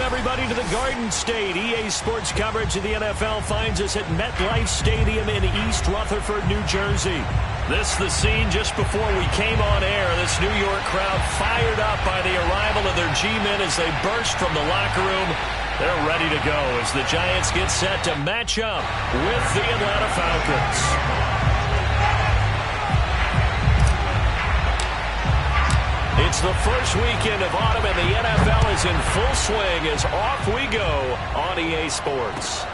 everybody, to the Garden State. EA Sports coverage of the NFL finds us at MetLife Stadium in East Rutherford, New Jersey. This is the scene just before we came on air. This New York crowd fired up by the arrival of their G-men as they burst from the locker room. They're ready to go as the Giants get set to match up with the Atlanta Falcons. It's the first weekend of autumn, and the NFL is in full swing as off we go on EA Sports.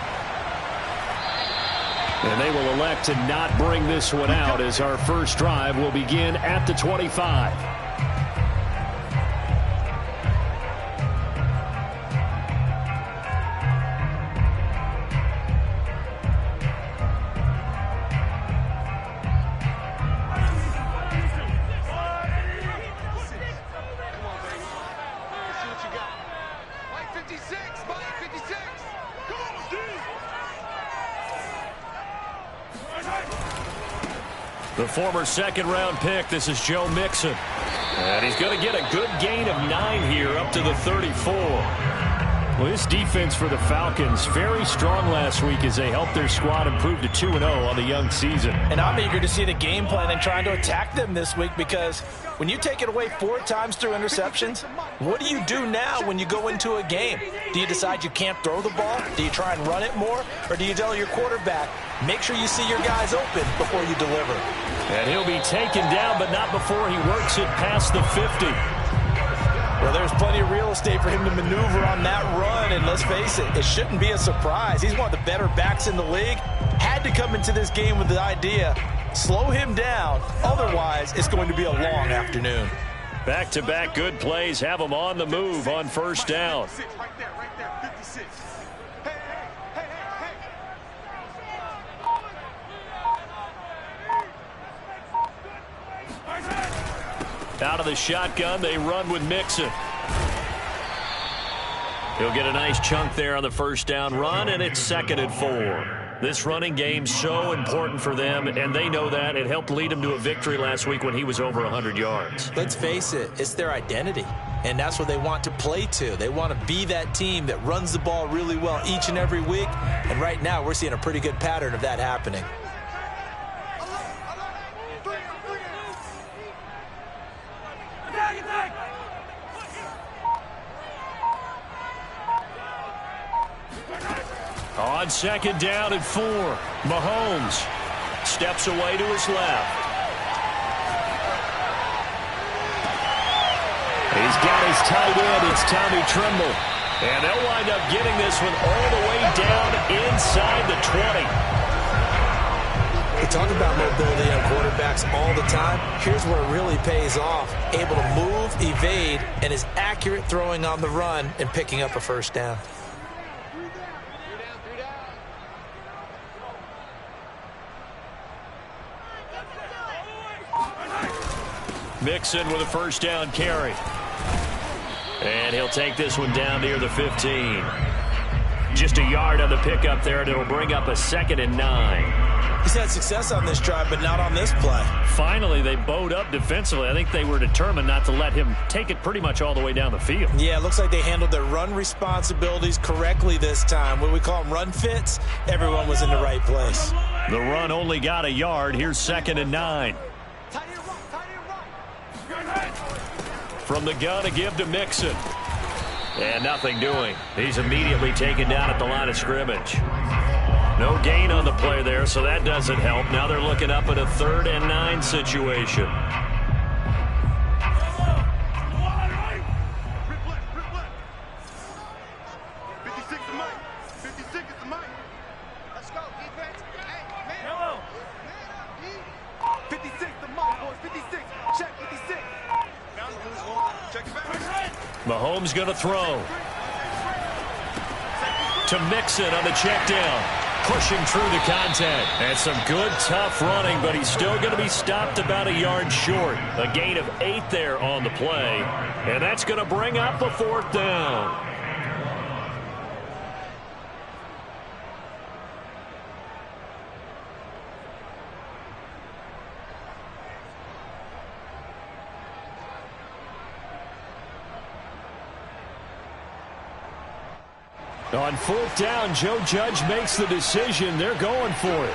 And they will elect to not bring this one out as our first drive will begin at the 25. The former second-round pick, this is Joe Mixon. And he's going to get a good gain of 9 here up to the 34. Well, this defense for the Falcons, very strong last week as they helped their squad improve to 2-0 on the young season. And I'm eager to see the game plan and trying to attack them this week, because when you take it away 4 times through interceptions, what do you do now when you go into a game? Do you decide you can't throw the ball? Do you try and run it more? Or do you tell your quarterback, make sure you see your guys open before you deliver? And he'll be taken down, but not before he works it past the 50. Well, there's plenty of real estate for him to maneuver on that run, and let's face it, it shouldn't be a surprise. He's one of the better backs in the league. Had to come into this game with the idea, slow him down, otherwise it's going to be a long afternoon. Back-to-back good plays have him on the move on first down. Right there, 56. Out of the shotgun, they run with Mixon. He'll get a nice chunk there on the first down run, and it's 2nd and 4. This running game's so important for them, and they know that. It helped lead them to a victory last week when he was over 100 yards. Let's face it, it's their identity, and that's what they want to play to. They want to be that team that runs the ball really well each and every week, and right now we're seeing a pretty good pattern of that happening. On 2nd down and 4, Mahomes steps away to his left. He's got his tight end. It's Tommy Tremble. And they'll wind up getting this one all the way down inside the 20. We talk about mobility on quarterbacks all the time. Here's where it really pays off. Able to move, evade, and is accurate throwing on the run and picking up a first down. Mixon with a first down carry. And he'll take this one down near the 15. Just a yard on the pickup there, and it'll bring up a 2nd and 9. He's had success on this drive, but not on this play. Finally, they bowed up defensively. I think they were determined not to let him take it pretty much all the way down the field. Yeah, it looks like they handled their run responsibilities correctly this time. What we call them run fits, everyone was in the right place. The run only got a yard. Here's 2nd and 9. From the gun, a give to Mixon. And nothing doing. He's immediately taken down at the line of scrimmage. No gain on the play there, so that doesn't help. Now they're looking up at a 3rd and 9 situation. Mahomes going to throw. To Mixon on the check down. Pushing through the contact. And some good, tough running, but he's still going to be stopped about a yard short. A gain of 8 there on the play. And that's going to bring up a 4th down. On 4th down, Joe Judge makes the decision. They're going for it.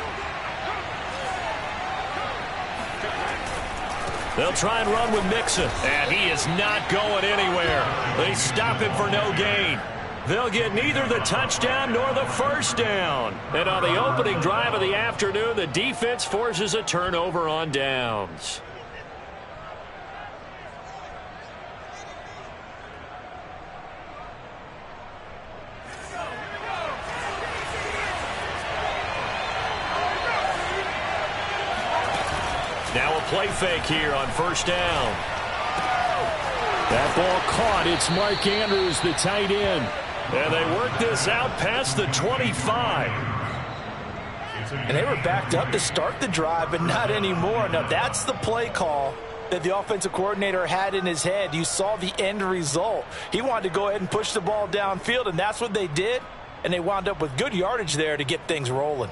They'll try and run with Mixon, and he is not going anywhere. They stop him for no gain. They'll get neither the touchdown nor the first down. And on the opening drive of the afternoon, the defense forces a turnover on downs. Now a play fake here on 1st down. That ball caught. It's Mark Andrews, the tight end. And they work this out past the 25. And they were backed up to start the drive, but not anymore. Now that's the play call that the offensive coordinator had in his head. You saw the end result. He wanted to go ahead and push the ball downfield, and that's what they did. And they wound up with good yardage there to get things rolling.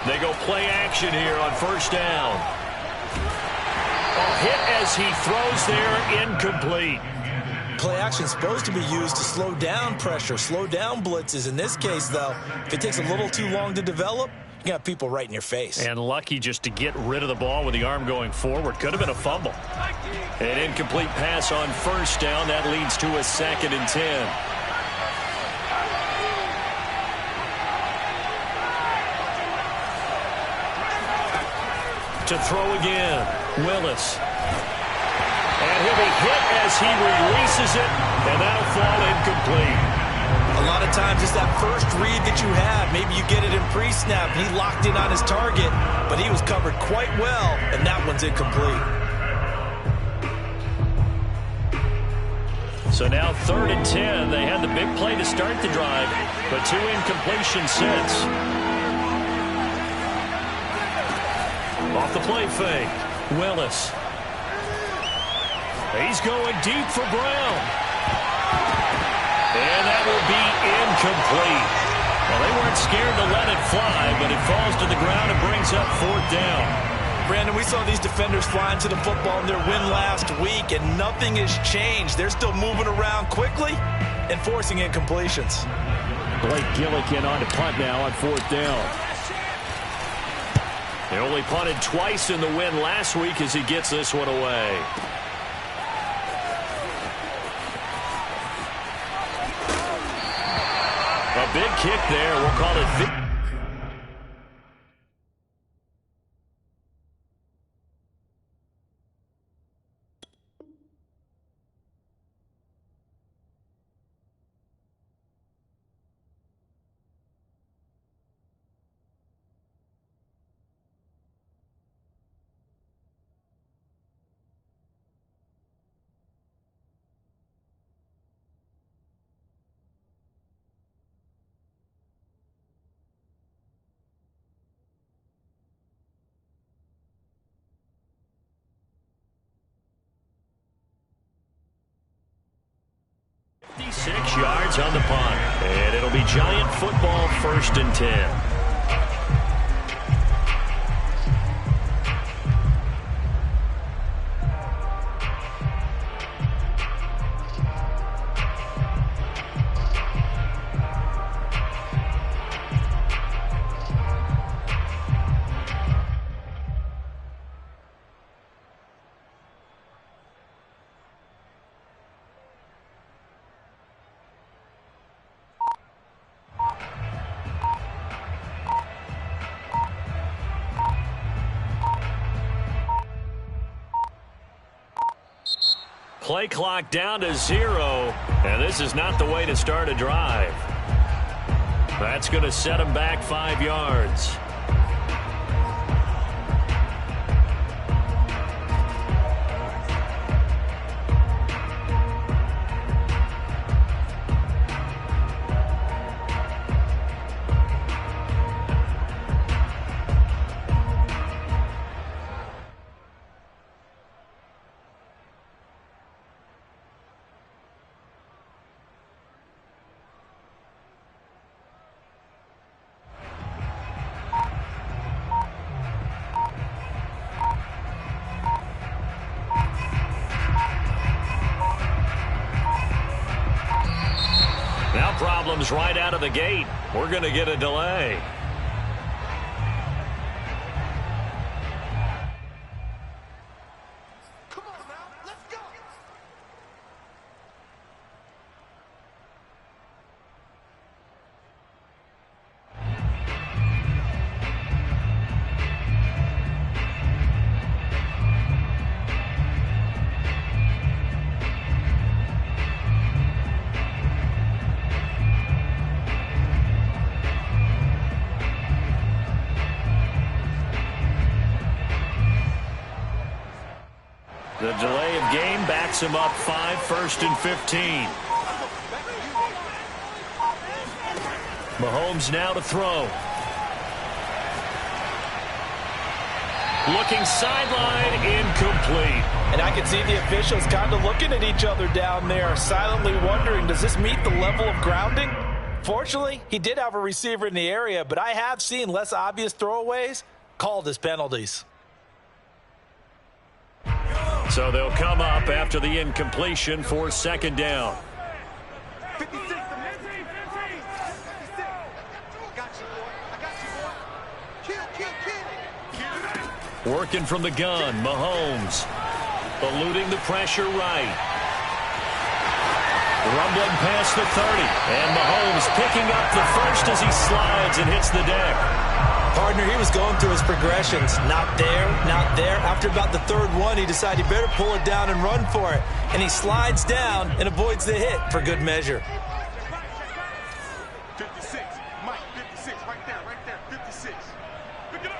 They go play action here on 1st down. A hit as he throws there, incomplete. Play action is supposed to be used to slow down pressure, slow down blitzes. In this case, though, if it takes a little too long to develop, you got people right in your face. And lucky just to get rid of the ball with the arm going forward. Could have been a fumble. An incomplete pass on 1st down. That leads to a 2nd and 10. To throw again, Willis. And he'll be hit as he releases it, and that'll fall incomplete. A lot of times it's that first read that you have. Maybe you get it in pre-snap. He locked in on his target, but he was covered quite well, and that one's incomplete. So now 3rd and 10. They had the big play to start the drive, but 2 incompletions since. Off the play fake, Willis. He's going deep for Brown. And that will be incomplete. Well, they weren't scared to let it fly, but it falls to the ground and brings up 4th down. Brandon, we saw these defenders flying to the football in their win last week, and nothing has changed. They're still moving around quickly and forcing incompletions. Blake Gillikin on to punt now on 4th down. They only punted twice in the win last week as he gets this one away. A big kick there. We'll call it. Yards on the punt, and it'll be Giant football 1st and 10. Play clock down to 0, and this is not the way to start a drive. That's going to set him back 5 yards. problems right out of the gate. We're going to get a delay. Come on now, let's go. The delay of game backs him up 5, 1st and 15. Mahomes now to throw. Looking sideline, incomplete. And I can see the officials kind of looking at each other down there, silently wondering, does this meet the level of grounding? Fortunately, he did have a receiver in the area, but I have seen less obvious throwaways called as penalties. So they'll come up after the incompletion for 2nd down. 56, 56. Got you, boy. I got you, boy. Kill. Working from the gun, Mahomes. Eluding the pressure right. Rumbling past the 30. And Mahomes picking up the first as he slides and hits the deck. Partner, he was going through his progressions. Not there, not there. After about the 3rd one, he decided he better pull it down and run for it. And he slides down and avoids the hit for good measure. 56. Mike, 56. Right there. 56. Pick it up.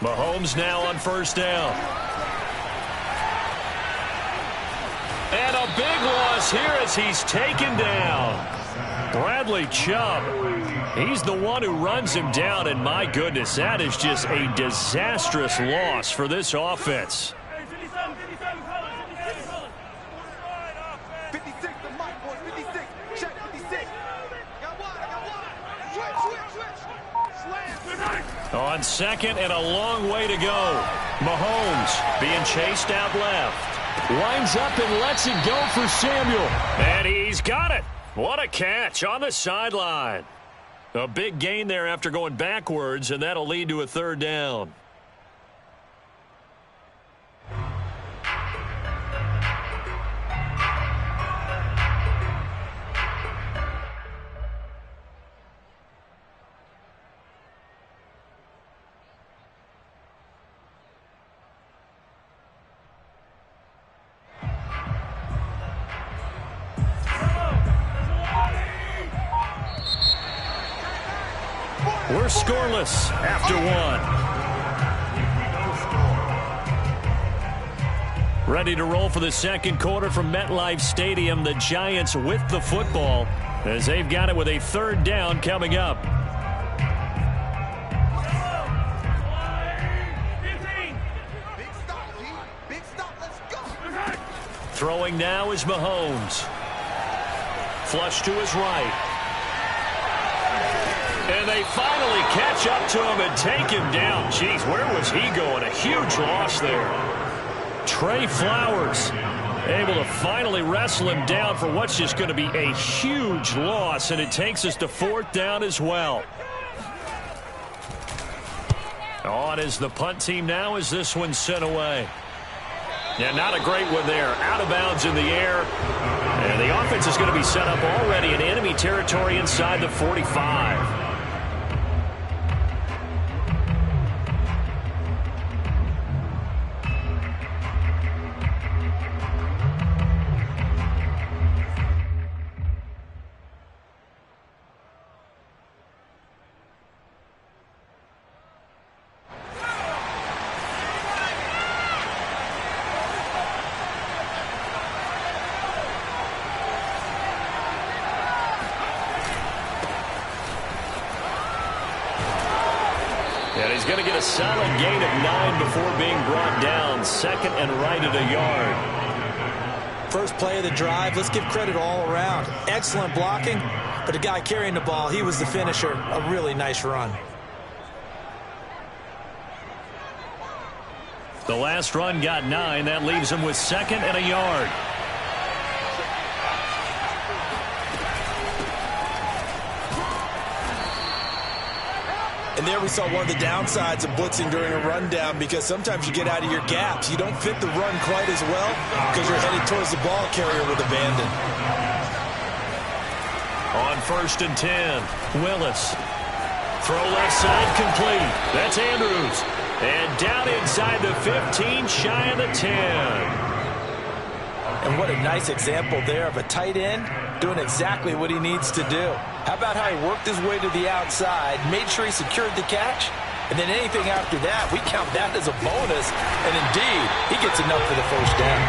Mahomes now on 1st down. And a big loss here as he's taken down. Bradley Chubb. He's the one who runs him down, and my goodness, that is just a disastrous loss for this offense. 56 to Mike, boys. 56. Check 56. Got one. Switch. On 2nd and a long way to go. Mahomes being chased out left. Winds up and lets it go for Samuel. And he's got it. What a catch on the sideline. A big gain there after going backwards, and that'll lead to a 3rd down. We're scoreless after 1. Ready to roll for the 2nd quarter from MetLife Stadium. The Giants with the football as they've got it with a 3rd down coming up. Big stop. Let's go. Throwing now is Mahomes. Flush to his right. And they finally catch up to him and take him down. Jeez, where was he going? A huge loss there. Trey Flowers able to finally wrestle him down for what's just going to be a huge loss, and it takes us to 4th down as well. On is the punt team now as this one's sent away. Yeah, not a great one there. Out of bounds in the air. And the offense is going to be set up already in enemy territory inside the 45. And he's going to get a solid gain of 9 before being brought down. 2nd and right at a yard. First play of the drive, let's give credit all around. Excellent blocking, but the guy carrying the ball, he was the finisher. A really nice run. The last run got 9. That leaves him with 2nd and a yard. And there we saw one of the downsides of blitzing during a rundown, because sometimes you get out of your gaps. You don't fit the run quite as well because you're headed towards the ball carrier with abandon. On 1st and 10, Willis. Throw left side complete. That's Andrews. And down inside the 15, shy of the 10. And what a nice example there of a tight end doing exactly what he needs to do. How about how he worked his way to the outside, made sure he secured the catch, and then anything after that, we count that as a bonus. And indeed, he gets enough for the first down.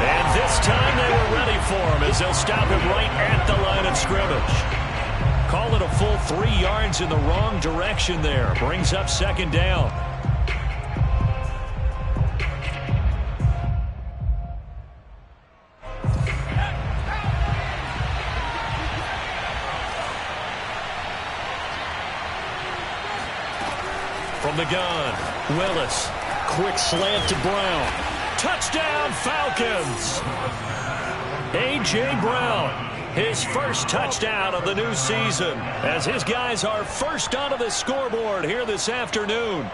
And this time they were ready for him as they'll stop him right at the line of scrimmage. Call it a full 3 yards in the wrong direction there. Brings up 2nd down. From the gun, Willis. Quick slant to Brown. Touchdown, Falcons! A.J. Brown, his first touchdown of the new season, as his guys are first onto the scoreboard here this afternoon.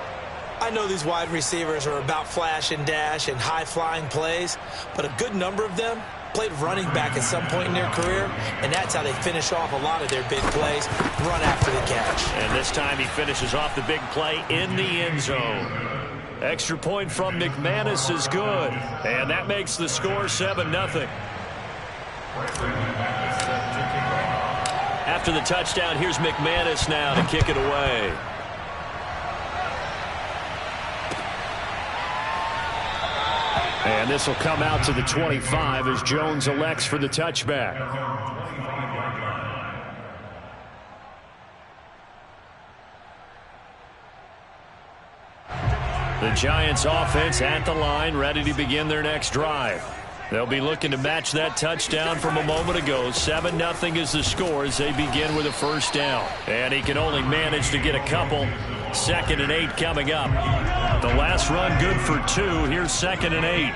I know these wide receivers are about flash and dash and high-flying plays, but a good number of them played running back at some point in their career, and that's how they finish off a lot of their big plays, run after the catch. And this time he finishes off the big play in the end zone. Extra point from McManus is good, and that makes the score 7-0. After the touchdown, here's McManus now to kick it away. And this will come out to the 25 as Jones elects for the touchback. The Giants offense at the line, ready to begin their next drive. They'll be looking to match that touchdown from a moment ago. 7-0 is the score as they begin with a first down. And he can only manage to get a couple. 2nd and 8 coming up. The last run good for 2. Here's 2nd and 8.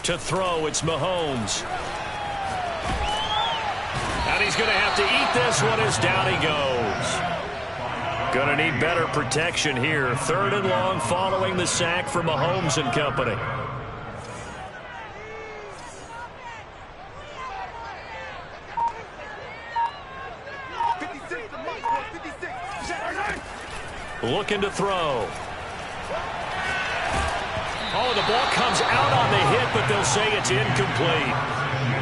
To throw, it's Mahomes. And he's going to have to eat this one as down he goes. Going to need better protection here. 3rd and long following the sack for Mahomes and company. Looking to throw. Oh, the ball comes out on the hit, but they'll say it's incomplete.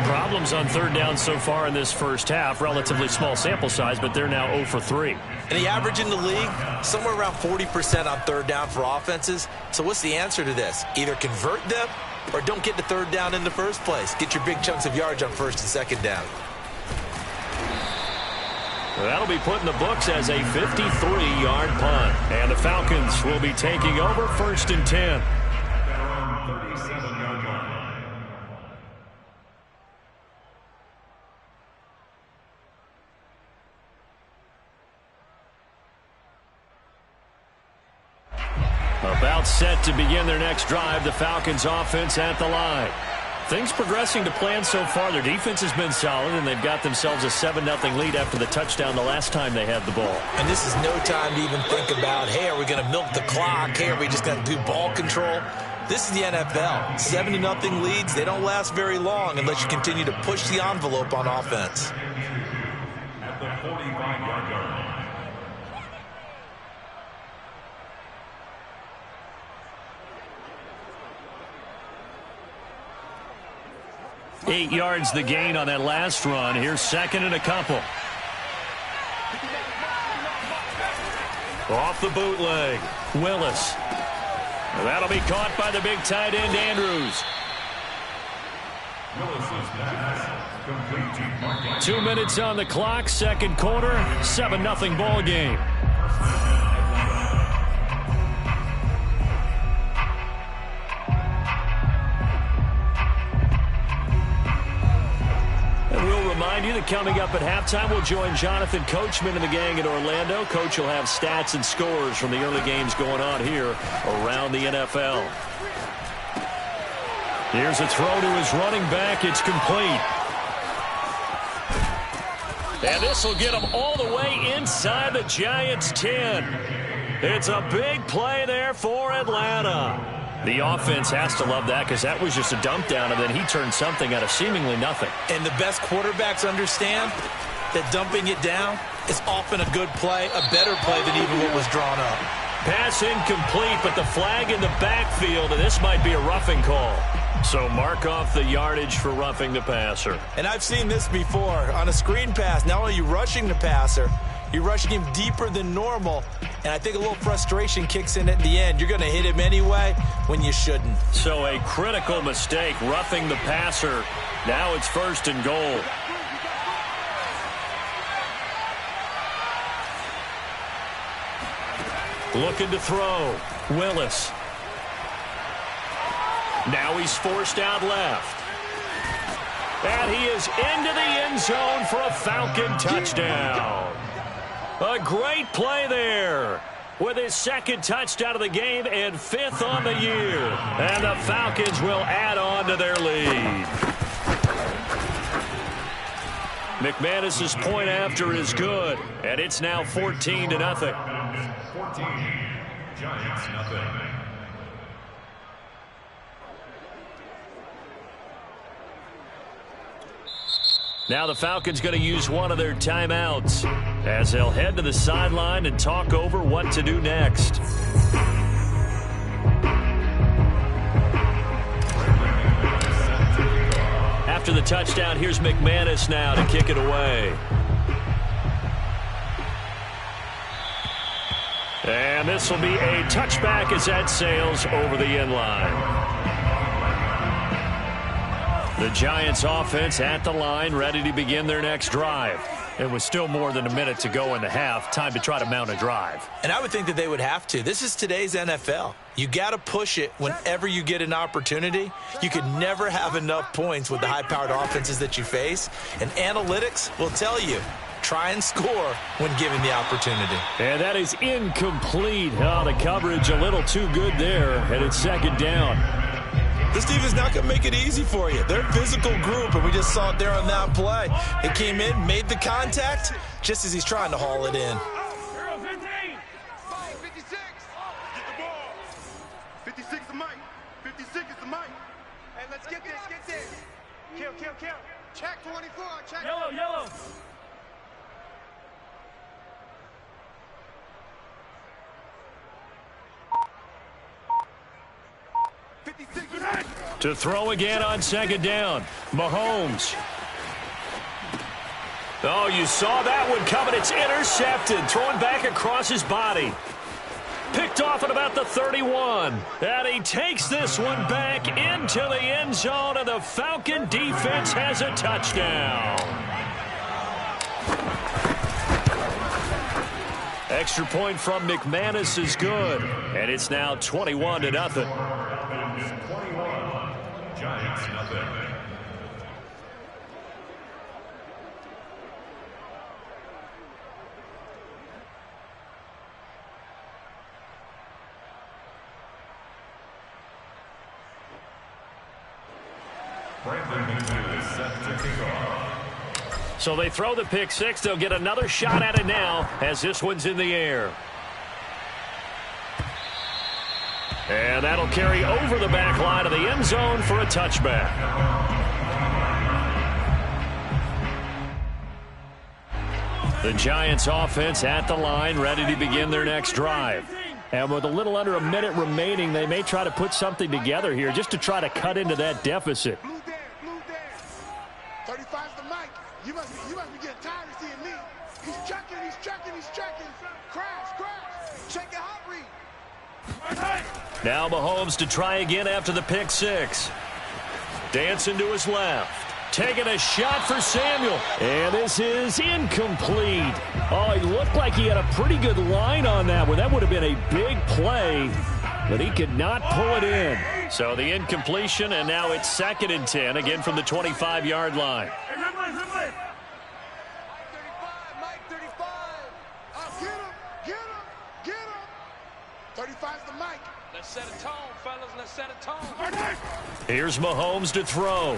Problems on 3rd down so far in this first half. Relatively small sample size, but they're now 0 for 3. And the average in the league, somewhere around 40% on 3rd down for offenses. So what's the answer to this? Either convert them or don't get to 3rd down in the first place. Get your big chunks of yards on 1st and 2nd down. That'll be put in the books as a 53-yard punt. And the Falcons will be taking over 1st and 10. About set to begin their next drive, the Falcons offense at the line. Things progressing to plan so far. Their defense has been solid, and they've got themselves a 7-0 lead after the touchdown the last time they had the ball. And this is no time to even think about, hey, are we going to milk the clock? Hey, are we just going to do ball control? This is the NFL. 7-0 leads, they don't last very long unless you continue to push the envelope on offense. At the 45-yard line. Eight yards the gain on that last run. Here's 2nd and a couple. Off the bootleg, Willis. That'll be caught by the big tight end, Andrews. 2 minutes on the clock, 2nd quarter, 7-0 ball game. remind you that coming up at halftime, we'll join Jonathan Coachman and the gang in Orlando. Coach will have stats and scores from the early games going on here around the NFL. Here's a throw to his running back. It's complete. And this will get him all the way inside the Giants' 10. It's a big play there for Atlanta. The offense has to love that because that was just a dump down, and then he turned something out of seemingly nothing. And the best quarterbacks understand that dumping it down is often a good play, a better play than even what was drawn up. Pass incomplete, but the flag in the backfield, and this might be a roughing call. So mark off the yardage for roughing the passer. And I've seen this before. On a screen pass, not only are you rushing the passer, you're rushing him deeper than normal. And I think a little frustration kicks in at the end. You're going to hit him anyway when you shouldn't. So a critical mistake, roughing the passer. Now it's 1st and goal. Looking to throw. Willis. Now he's forced out left. And he is into the end zone for a Falcon touchdown. A great play there with his 2nd touchdown of the game and 5th on the year. And the Falcons will add on to their lead. McManus's point after is good, and it's now 14-0. 14, Giants nothing. Now the Falcons going to use one of their timeouts as they'll head to the sideline and talk over what to do next. After the touchdown, here's McManus now to kick it away. And this will be a touchback as that sails over the end line. The Giants offense at the line, ready to begin their next drive. It was still more than a minute to go in the half. Time to try to mount a drive. And I would think that they would have to. This is today's NFL. You got to push it whenever you get an opportunity. You could never have enough points with the high-powered offenses that you face. And analytics will tell you, try and score when given the opportunity. And that is incomplete. Oh, the coverage a little too good there, and it's 2nd down. This team is not going to make it easy for you. They're a physical group, and we just saw it there on that play. It came in, made the contact, just as he's trying to haul it in. 56. Get the ball. 56 is the mic. 56 is the mic. Hey, let's get this, get this. Kill. Check 24, check. Yellow. 56. To throw again on 2nd down. Mahomes. Oh, you saw that one coming. It's intercepted. Throwing back across his body. Picked off at about the 31. And he takes this one back into the end zone, and the Falcon defense has a touchdown. Extra point from McManus is good. And it's now 21-0. Giants nothing. So they throw the pick 6. They'll get another shot at it now as this one's in the air. And that'll carry over the back line of the end zone for a touchback. The Giants offense at the line, ready to begin their next drive. And with a little under a minute remaining, they may try to put something together here just to try to cut into that deficit. Blue there. 35's the mic. You must be getting tired of seeing me. He's checking. Crash. Check your hot read. Now Mahomes to try again after the pick 6. Dancing to his left. Taking a shot for Samuel. And this is incomplete. Oh, he looked like he had a pretty good line on that one. That would have been a big play, but he could not pull it in. So the incompletion, and now it's 2nd and 10, again from the 25-yard line. 35's the mic. Let's set a tone, fellas. Let's set a tone. Here's Mahomes to throw.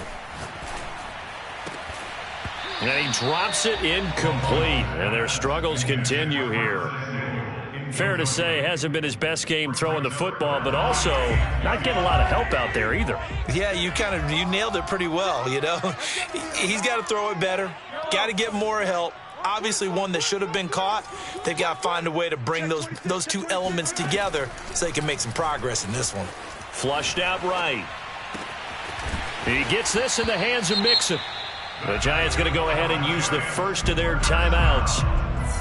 And he drops it incomplete. And their struggles continue here. Fair to say, hasn't been his best game throwing the football, but also not getting a lot of help out there either. Yeah, you nailed it pretty well, you know. He's got to throw it better. Got to get more help. Obviously one that should have been caught. They've got to find a way to bring those two elements together so they can make some progress in this one. Flushed out right. He gets this in the hands of Mixon. The Giants going to go ahead and use the first of their timeouts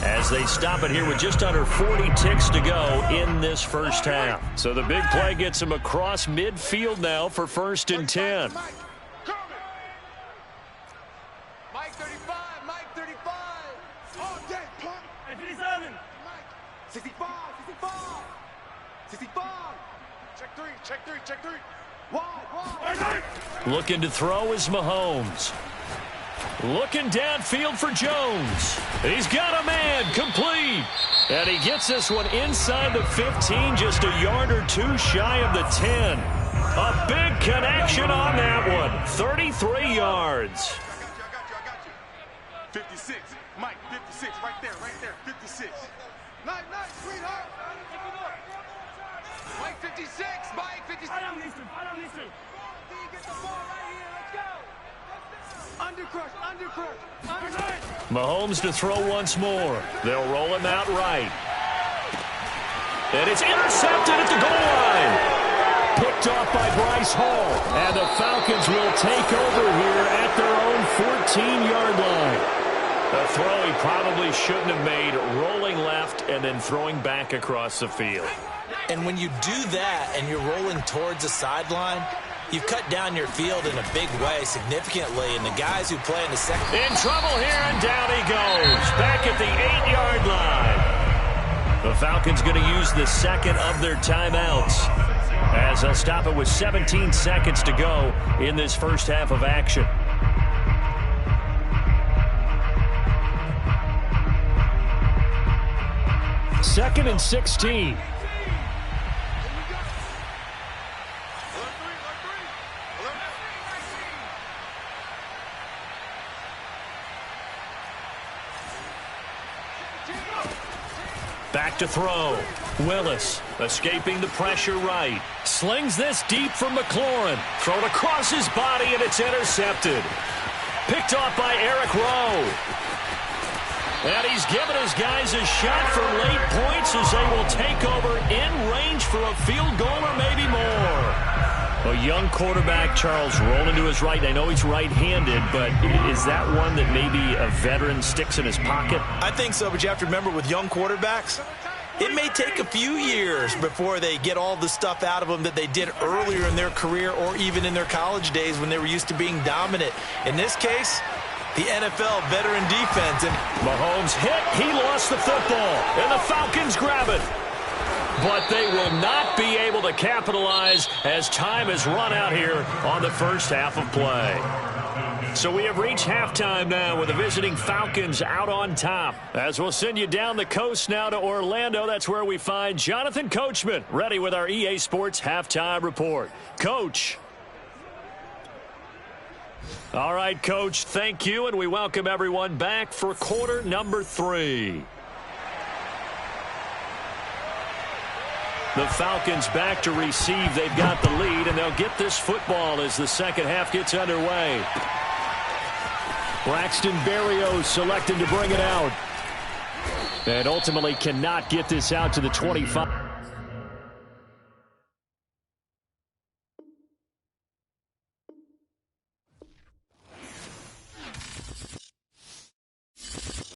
as they stop it here with just under 40 ticks to go in this first half. So the big play gets him across midfield now for 1st and 10. Mike 35, Mike 35. All day, punk. 57. Mike 65, 65. Check three. Wide. Looking to throw is Mahomes. Looking downfield for Jones. He's got a man, complete. And he gets this one inside the 15, just a yard or two shy of the 10. A big connection on that one. 33 yards. I got you. 56. Mike, 56. Right there. 56. Nice, sweetheart. Mike, 56. Mike, 56. I don't listen. Get the ball right here. Let's go. Undercrush. Mahomes to throw once more. They'll roll him out right. And it's intercepted at the goal line. Picked off by Bryce Hall. And the Falcons will take over here at their own 14-yard line. A throw he probably shouldn't have made, rolling left and then throwing back across the field. And when you do that and you're rolling towards the sideline, you've cut down your field in a big way significantly, and the guys who play in the second... In trouble here, and down he goes. Back at the 8-yard line. The Falcons going to use the second of their timeouts as they'll stop it with 17 seconds to go in this first half of action. Second and 16. Back to throw. Willis escaping the pressure right. Slings this deep from McLaurin. Thrown across his body, and it's intercepted. Picked off by Eric Rowe. And he's given his guys a shot for late points as they will take over in range for a field goal or maybe more. A young quarterback, Charles, rolling to his right. I know he's right-handed, but is that one that maybe a veteran sticks in his pocket? I think so, but you have to remember with young quarterbacks, it may take a few years before they get all the stuff out of them that they did earlier in their career or even in their college days when they were used to being dominant. In this case, the NFL veteran defense. And Mahomes hit. He lost the football, and the Falcons grab it. But they will not be able to capitalize as time has run out here on the first half of play. So we have reached halftime now with the visiting Falcons out on top. As we'll send you down the coast now to Orlando, that's where we find Jonathan Coachman ready with our EA Sports halftime report. Coach. All right, Coach, thank you, and we welcome everyone back for quarter number 3. The Falcons back to receive. They've got the lead, and they'll get this football as the second half gets underway. Braxton Berrios selected to bring it out. And ultimately cannot get this out to the 25.